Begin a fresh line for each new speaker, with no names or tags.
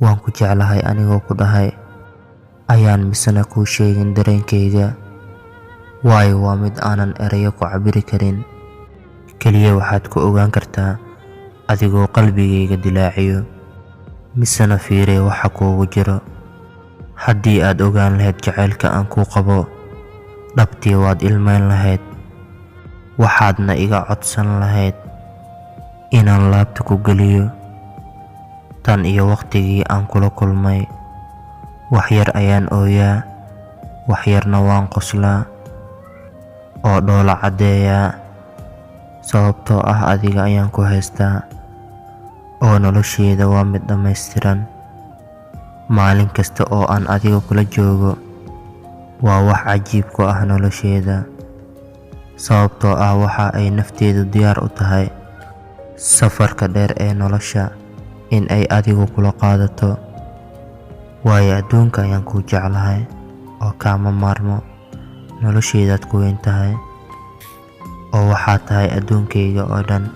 waan ku jeclahay anigoo ku dhahay ayaan misna kuu sheegin dareenkayga, waayo waa mid aanan erayo ku cabiri karin. Keliya waxaad ku ogaan kartaa adigoo qalbigayga dilaaciyo, misna fiiri waxa kuugu jiro. Haddii aad ogaan lahayd jacaylka aan kuu qabo, dhabtii waad ilmayn lahayd, waxaadna iga codsan lahayd inaan laabta ku geliyo. Tan iyo waqtigii aan kula kulmay, wax yar ayaan ooyaa, wax yarna waan qoslaa oo dhoola caddeeyaa, sababtoo ah adiga ayaan ku haystaa oo noloshayda waa mid dhammaystiran. Maalin kasta oo aan adiga kula joogo waa wax cajiib ku ah noloshayda, sababtoo ah waxa ay nafteedu diyaar u tahay safarka dheer ee nolosha in ay adigu kula qaadato. Waayo adduunka ayaan kuu jeclahay oo kaama maarmo, noloshaydaad ku weyn tahay oo waxaad tahay adduunkayga oo dhan.